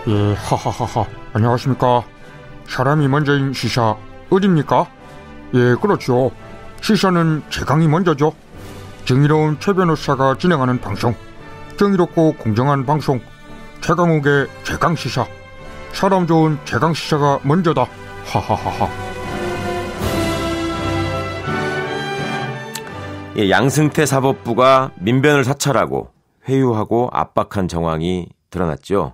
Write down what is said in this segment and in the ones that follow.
예, 하하하하. 안녕하십니까. 사람이 먼저인 시사 어딥니까? 예, 그렇죠. 시사는 최강이 먼저죠. 정의로운 최 변호사가 진행하는 방송, 정의롭고 공정한 방송, 최강욱의 최강시사. 사람 좋은 최강시사가 먼저다. 하하하하. 예, 양승태 사법부가 민변을 사찰하고 회유하고 압박한 정황이 드러났죠.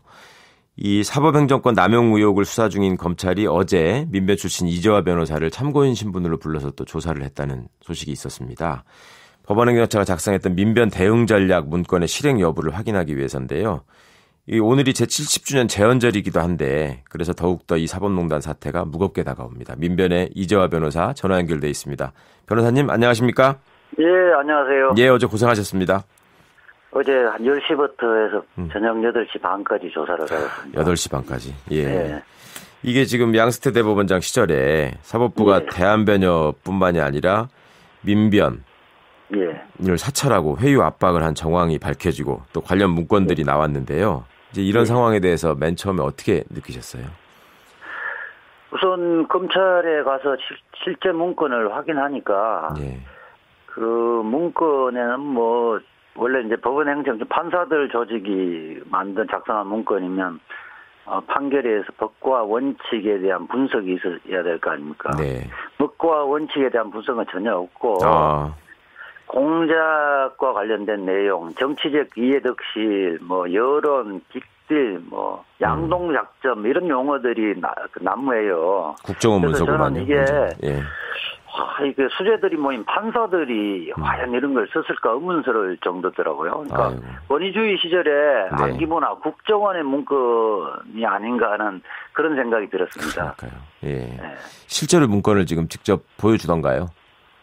이 사법행정권 남용 의혹을 수사 중인 검찰이 어제 민변 출신 이재화 변호사를 참고인 신분으로 불러서 또 조사를 했다는 소식이 있었습니다. 법원행정처가 작성했던 민변 대응 전략 문건의 실행 여부를 확인하기 위해서인데요. 오늘이 제70주년 재헌절이기도 한데 그래서 더욱더 이 사법농단 사태가 무겁게 다가옵니다. 민변의 이재화 변호사 전화 연결돼 있습니다. 변호사님 안녕하십니까? 예, 안녕하세요. 예, 어제 고생하셨습니다. 어제 한 10시부터 해서 저녁 8시 반까지 조사를 하였습니다. 8시 반까지. 예. 네. 이게 지금 양승태 대법원장 시절에 사법부가 대한변협뿐만이 아니라 민변을 사찰하고 회유 압박을 한 정황이 밝혀지고 또 관련 문건들이 나왔는데요. 이제 이런 상황에 대해서 맨 처음에 어떻게 느끼셨어요? 우선 검찰에 가서 실제 문건을 확인하니까 그 문건에는 뭐 원래 이제 법원행정 판사들 조직이 작성한 문건이면 판결에 의해서 법과 원칙에 대한 분석이 있어야 될 거 아닙니까? 네. 법과 원칙에 대한 분석은 전혀 없고 공작과 관련된 내용, 정치적 이해득실, 뭐 여론, 빅딜, 뭐 양동작전 이런 용어들이 난무해요. 국정원 문서구만요. 이게 이게 수재들이 모인 판사들이 과연 이런 걸 썼을까 의문스러울 정도더라고요. 그러니까 권위주의 시절에 안기부나 국정원의 문건이 아닌가 하는 그런 생각이 들었습니다. 그러니까요. 예. 실제로 문건을 지금 직접 보여주던가요?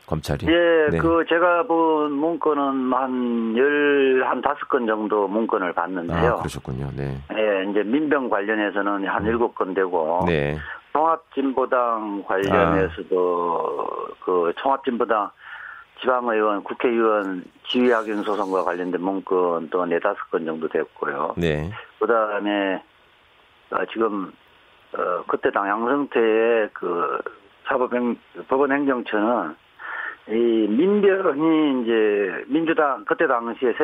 검찰이? 예, 제가 본 문건은 한 15건 정도 문건을 봤는데요. 그러셨군요. 네. 예, 이제 민병 관련해서는 한 7건 되고. 네. 통합진보당 관련해서도 그 통합진보당 지방의원, 국회의원 지휘학용 소송과 관련된 문건 또 4-5건 정도 됐고요. 네. 그 다음에 지금 그때 당 양승태의 그 법원행정처는 이 민변이 이제 민주당 그때 당시에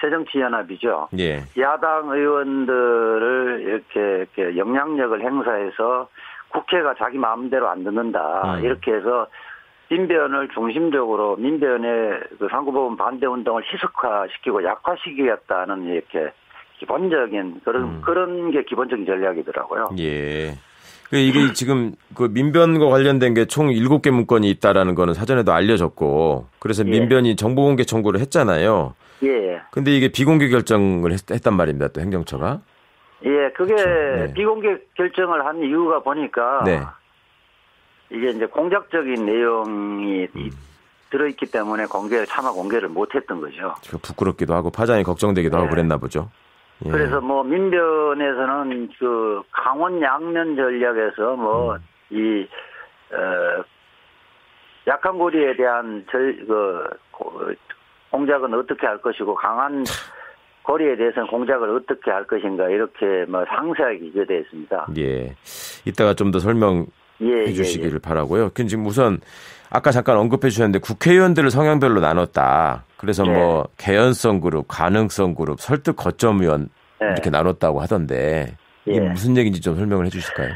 새정치연합이죠. 예. 야당 의원들을 이렇게 영향력을 행사해서 국회가 자기 마음대로 안 듣는다. 이렇게 해서 민변을 중심적으로 민변의 그 상고법원 반대 운동을 희석화시키고 약화시키겠다는 이렇게 기본적인 그런 게 기본적인 전략이더라고요. 예. 이게 지금 그 민변과 관련된 게 총 7개 문건이 있다라는 거는 사전에도 알려졌고 그래서 민변이 정보공개 청구를 했잖아요. 예. 근데 이게 비공개 결정을 했단 말입니다. 또 행정처가. 예, 그게 그렇죠. 비공개 결정을 한 이유가 보니까 이게 이제 공작적인 내용이 들어있기 때문에 차마 공개를 못했던 거죠. 부끄럽기도 하고 파장이 걱정되기도 하고 그랬나 보죠. 예. 그래서 뭐 민변에서는 그 강원 양면 전략에서 약한 고리에 대한 공작은 어떻게 할 것이고 강한 고리에 대해서는 공작을 어떻게 할 것인가 이렇게 상세하게 기재되어 있습니다. 예, 이따가 좀 더 설명해 주시기를 바라고요. 지금 우선 아까 잠깐 언급해 주셨는데 국회의원들을 성향별로 나눴다. 그래서 뭐 개연성 그룹, 가능성 그룹, 설득 거점 의원 이렇게 나눴다고 하던데 이게 무슨 얘기인지 좀 설명을 해 주실까요?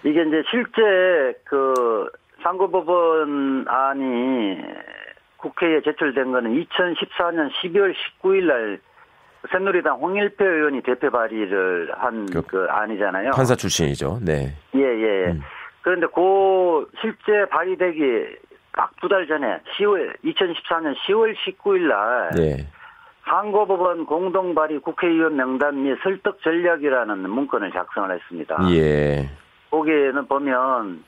이게 이제 실제 그 상고법원안이 국회에 제출된 거는 2014년 12월 19일 날 새누리당 홍일표 의원이 대표 발의를 한 그 안이잖아요. 판사 출신이죠. 네. 예. 그런데 실제 발의되기 딱 2달 전에 2014년 10월 19일 날 상고법원 공동발의 국회의원 명단 및 설득 전략이라는 문건을 작성을 했습니다. 예. 거기에는 보면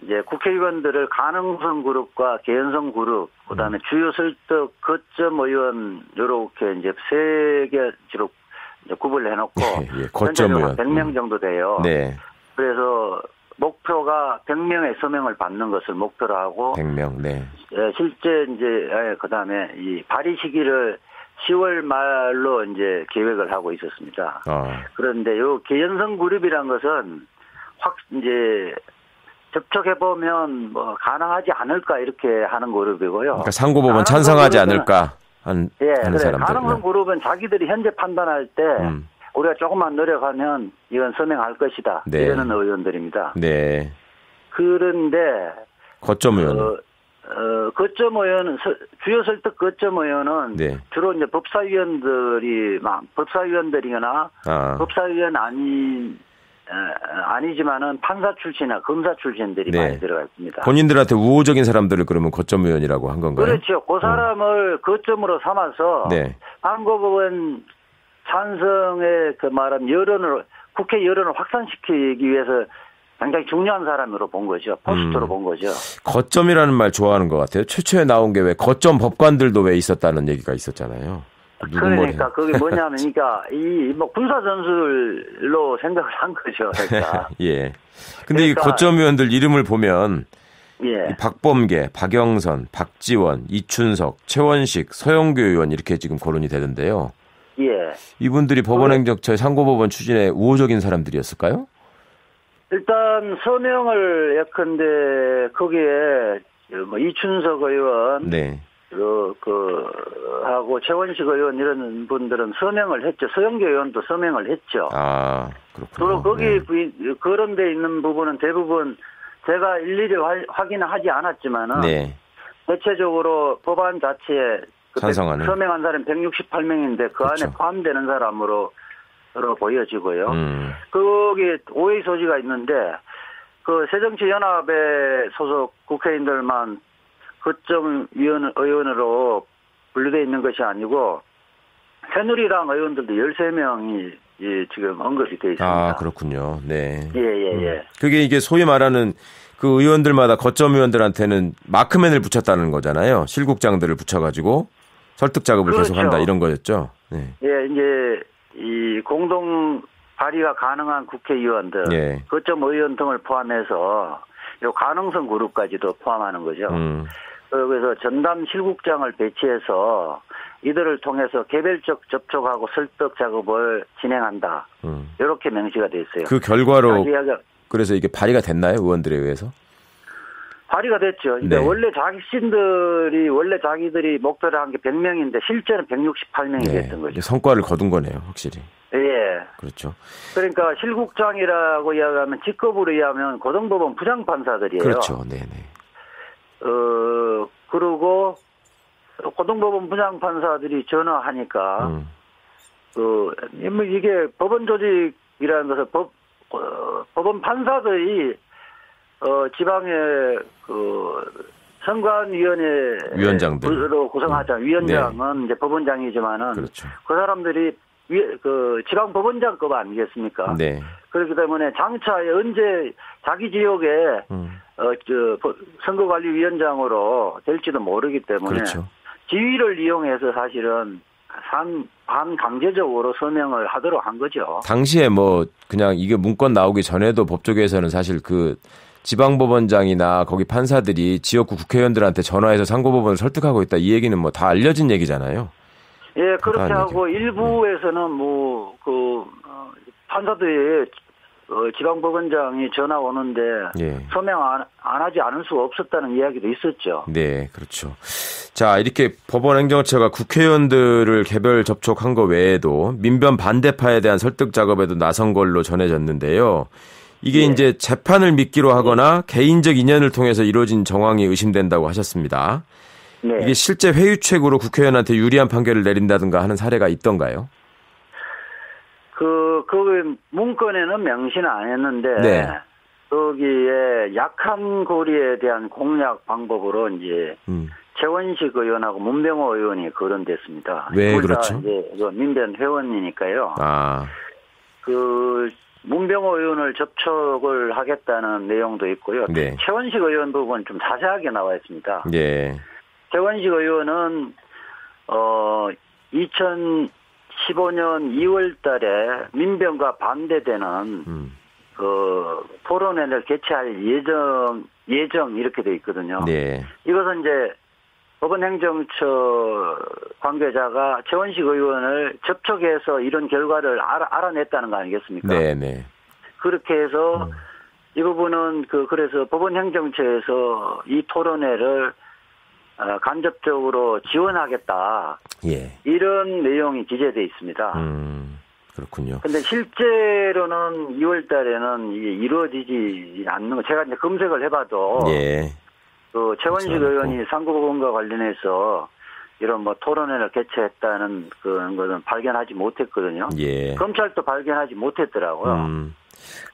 이제 국회의원들을 가능성 그룹과 개연성 그룹, 그다음에 주요 설득 거점 의원 이렇게 이제 3개로 구분을 해놓고 거점 의원 100명 정도 돼요. 네. 그래서 목표가 100명의 서명을 받는 것을 목표로 하고 100명. 네. 실제 이제 그다음에 이 발의 시기를 10월 말로 이제 계획을 하고 있었습니다. 그런데 요 계연성 그룹이란 것은 이제 접촉해보면 뭐 가능하지 않을까 이렇게 하는 그룹이고요. 그러니까 상고법원 찬성하지 않을까 하는 사람들. 가능성 그룹은 자기들이 현재 판단할 때 우리가 조금만 노력하면 이건 서명할 것이다. 네. 이러는 의원들입니다. 네. 그런데 거점 의원. 거점 의원은 주요 설득 거점 의원은 네. 주로 이제 법사위원들이거나 법사위원 아니지만은 판사 출신이나 검사 출신들이 네. 많이 들어가 있습니다. 본인들한테 우호적인 사람들을 그러면 거점 의원이라고 한 건가요? 그렇죠. 그 사람을 거점으로 삼아서 네. 상고법원 찬성의 그 말은 국회 여론을 확산시키기 위해서 굉장히 중요한 사람으로 본 거죠. 포스터로 본 거죠. 거점이라는 말 좋아하는 것 같아요. 최초에 나온 게 왜 거점 법관들도 왜 있었다는 얘기가 있었잖아요. 그러니까 그게 뭐냐면, 그러니까 뭐 군사 전술로 생각을 한 거죠. 그러니까. 예. 근데 이 거점 의원들 이름을 보면 예. 박범계, 박영선, 박지원, 이춘석, 최원식, 서영교 의원 이렇게 지금 거론이 되던데요. 예. 이분들이 법원행정처의 상고법원 추진에 우호적인 사람들이었을까요? 일단 서명을 예컨대 거기에 뭐 이춘석 의원, 네. 하고 최원식 의원 이런 분들은 서명을 했죠. 서영교 의원도 서명을 했죠. 그렇군요. 그리고 거기 거론돼 있는 부분은 대부분 제가 일일이 확인을 하지 않았지만은 네. 대체적으로 법안 자체에 찬성하는 서명한 사람이 168명인데 그 그렇죠. 안에 포함되는 사람으로 보여지고요. 거기 오해 소지가 있는데 그 새정치연합의 소속 국회의원들만 거점 의원으로 분류되어 있는 것이 아니고 새누리당 의원들도 13명이 지금 언급이 되어 있습니다. 그렇군요. 네. 예. 그게 이게 소위 말하는 그 의원들마다 거점 의원들한테는 마크맨을 붙였다는 거잖아요. 실국장들을 붙여가지고 설득 작업을 그렇죠. 계속한다 이런 거였죠. 네. 예, 이제 이 공동 발의가 가능한 국회의원들, 예. 거점 의원 등을 포함해서 요 가능성 그룹까지도 포함하는 거죠. 그래서 전담 실국장을 배치해서 이들을 통해서 개별적 접촉하고 설득 작업을 진행한다. 이렇게 명시가 돼 있어요. 그 결과로 그래서 이게 발의가 됐나요? 의원들에 의해서? 발의가 됐죠. 그러니까 네. 원래 자기들이 목표를 한 게 100명인데 실제는 168명이 됐던 거죠. 성과를 거둔 거네요, 확실히. 예. 그렇죠. 그러니까 실국장이라고 이야기하면 직급으로 이야기하면 고등법원 부장판사들이에요. 그렇죠. 네네. 그리고 고등법원 부장판사들이 전화하니까 이게 법원 조직이라는 것은 법원 판사들이 지방의 선관위원회 위원장들로 구성하자. 위원장은 이제 법원장이지만은 그렇죠. 그 사람들이 지방 법원장급 아니겠습니까? 네. 그렇기 때문에 장차에 언제 자기 지역에 선거관리위원장으로 될지도 모르기 때문에 그렇죠. 지위를 이용해서 사실은 반강제적으로 서명을 하도록 한 거죠. 당시에 그냥 이게 문건 나오기 전에도 법조계에서는 사실 그 지방법원장이나 거기 판사들이 지역구 국회의원들한테 전화해서 상고법원을 설득하고 있다 이 얘기는 다 알려진 얘기잖아요. 예, 그렇게 하고 일부에서는 판사들이 지방법원장이 전화 오는데 서명 안 하지 않을 수가 없었다는 이야기도 있었죠. 네, 그렇죠. 자, 이렇게 법원행정처가 국회의원들을 개별 접촉한 거 외에도 민변 반대파에 대한 설득 작업에도 나선 걸로 전해졌는데요. 이게 이제 재판을 미끼로 하거나 개인적 인연을 통해서 이루어진 정황이 의심된다고 하셨습니다. 네. 이게 실제 회유책으로 국회의원한테 유리한 판결을 내린다든가 하는 사례가 있던가요? 그 문건에는 명시는 안 했는데, 거기에 약한 고리에 대한 공략 방법으로 이제, 최원식 의원하고 문병호 의원이 거론됐습니다. 왜 그렇죠? 이제 민변 회원이니까요. 문병호 의원을 접촉을 하겠다는 내용도 있고요. 네. 최원식 의원 부분 좀 자세하게 나와 있습니다. 네. 최원식 의원은 2015년 2월 달에 민변과 반대되는 토론회를 개최할 예정 이렇게 돼 있거든요. 네. 이것은 이제 법원행정처 관계자가 최원식 의원을 접촉해서 이런 결과를 알아냈다는 거 아니겠습니까? 네네. 그렇게 해서 이 부분은 그래서 법원행정처에서 이 토론회를 간접적으로 지원하겠다. 예. 이런 내용이 기재되어 있습니다. 그렇군요. 근데 실제로는 2월 달에는 이게 이루어지지 않는 거, 제가 이제 검색을 해봐도. 예. 그 최원식 의원이 상고법원과 관련해서 이런 뭐 토론회를 개최했다는 그런 것은 발견하지 못했거든요. 예. 검찰도 발견하지 못했더라고요.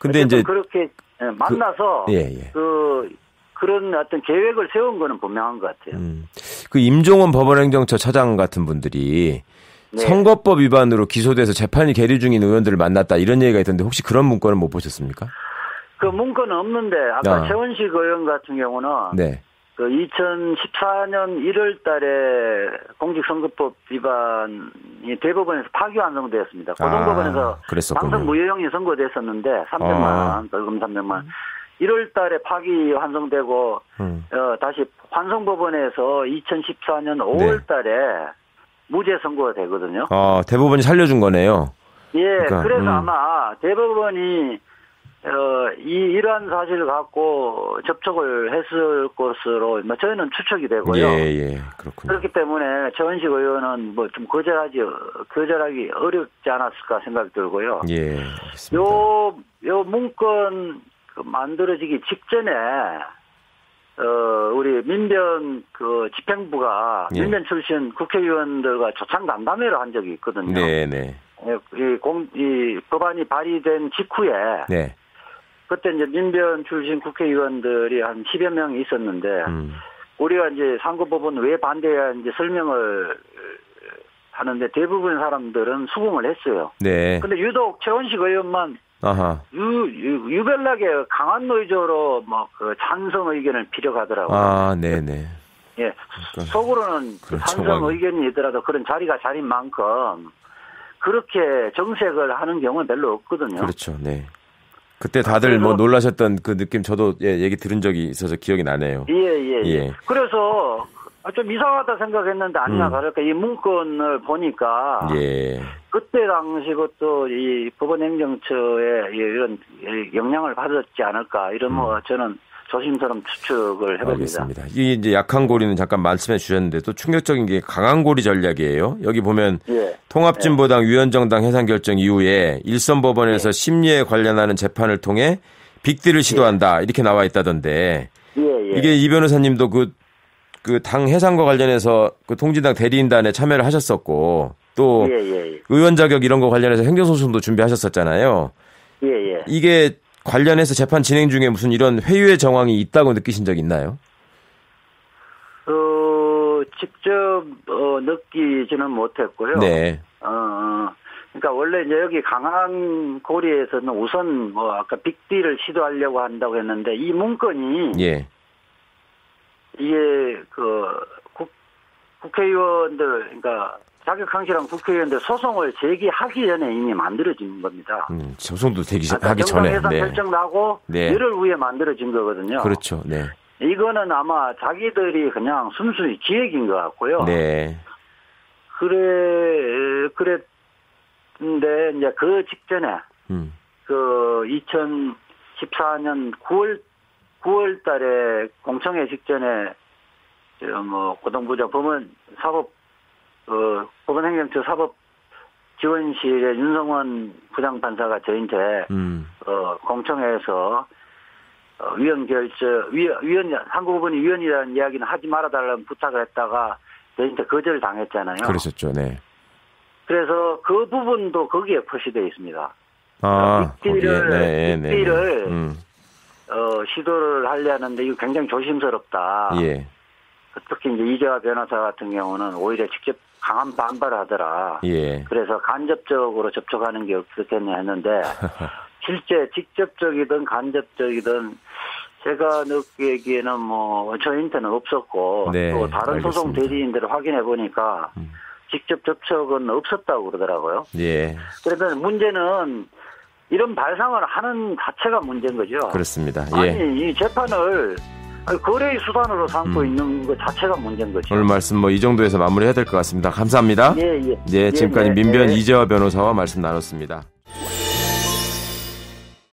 근데 이제 그렇게 만나서 예. 그런 어떤 계획을 세운 거는 분명한 것 같아요. 그 임종원 법원행정처 차장 같은 분들이 네. 선거법 위반으로 기소돼서 재판이 계류 중인 의원들을 만났다 이런 얘기가 있던데 혹시 그런 문건은 못 보셨습니까? 그 문건은 없는데 아까 최원식 의원 같은 경우는 네. 그 2014년 1월 달에 공직선거법 위반이 대법원에서 파기환송되었습니다. 고등법원에서 당선 무효형이 선고됐었는데 300만 원, 벌금 300만 원. 1월 달에 파기환송되고 다시 환송법원에서 2014년 5월 달에 무죄 선고가 되거든요. 대법원이 살려준 거네요. 예, 그러니까, 그래서 아마 대법원이 이러한 사실을 갖고 접촉을 했을 것으로 저희는 추측이 되고요. 예, 그렇군요. 그렇기 때문에 최원식 의원은 뭐 좀 거절하기 어렵지 않았을까 생각이 들고요. 예, 알겠습니다. 요 문건 만들어지기 직전에 우리 민변 집행부가 민변 출신 국회의원들과 조찬 간담회를 한 적이 있거든요. 네. 이 법안이 발의된 직후에. 네. 그때 이제 민변 출신 국회의원들이 한 10여 명이 있었는데, 우리가 이제 상고법원 왜 반대해야 이제 설명을 하는데 대부분 사람들은 수긍을 했어요. 네. 근데 유독 최원식 의원만 유별나게 강한 노이저로 그 찬성 의견을 피력하더라고요. 네네. 예. 그러니까 속으로는 찬성 의견이더라도 그런 자리가 자린 만큼 그렇게 정색을 하는 경우는 별로 없거든요. 그렇죠. 네. 그때 다들 뭐 놀라셨던 그 느낌 저도 얘기 들은 적이 있어서 기억이 나네요. 예. 그래서 좀 이상하다 생각했는데 아니나 다를까 이 문건을 보니까 그때 당시 것도 이 법원행정처에 이런 영향을 받았지 않을까 이런 저는 조심스러운 추측을 해봅니다. 알겠습니다. 이게 이제 약한 고리는 잠깐 말씀해 주셨는데 또 충격적인 게 강한 고리 전략이에요. 여기 보면 통합진보당 위원정당 해산 결정 이후에 일선법원에서 심리에 관련하는 재판을 통해 빅딜을 시도한다 이렇게 나와 있다던데 이게 이 변호사님도 그 당 해산과 관련해서 그 통진당 대리인단에 참여를 하셨었고 또 의원 자격 이런 거 관련해서 행정소송도 준비하셨었잖아요. 이게 관련해서 재판 진행 중에 무슨 이런 회유의 정황이 있다고 느끼신 적 있나요? 직접 느끼지는 못했고요. 네. 그러니까 원래 이제 여기 강한 고리에서는 우선 아까 빅딜을 시도하려고 한다고 했는데 이 문건이 이게 국회의원들 그러니까 자격항실한 국회의원들 소송을 제기하기 전에 이미 만들어진 겁니다. 소송도 하기 전에. 정당 해산 결정 나고 열흘 후에 만들어진 거거든요. 그렇죠. 네. 이거는 아마 자기들이 그냥 순수히 기획인 것 같고요. 네. 그랬는데 이제 그 직전에 그 2014년 9월 달에 공청회 직전에 고등부장 법원행정처 사법지원실의 윤성원 부장판사가 저희한테 공청회에서 한국법원이 위헌이라는 이야기는 하지 말아달라는 부탁을 했다가 저희한테 거절당했잖아요. 그러셨죠, 네. 그래서 그 부분도 거기에 표시되어 있습니다. 빅딜을 시도를 하려는데 이거 굉장히 조심스럽다. 특히 이제 이재화 변호사 같은 경우는 오히려 직접 강한 반발을 하더라. 그래서 간접적으로 접촉하는 게 어떻겠냐 했는데 실제 직접적이든 간접적이든 제가 느끼기에는 저희한테는 없었고 또 다른 소송 대리인들을 확인해 보니까 직접 접촉은 없었다고 그러더라고요. 그래서 문제는 이런 발상을 하는 자체가 문제인 거죠. 그렇습니다. 아니 이 재판을 거래의 수단으로 삼고 있는 것 자체가 문제인 거죠. 오늘 말씀 이 정도에서 마무리해야 될 것 같습니다. 감사합니다. 예. 네, 지금까지 민변 이재화 변호사와 말씀 나눴습니다.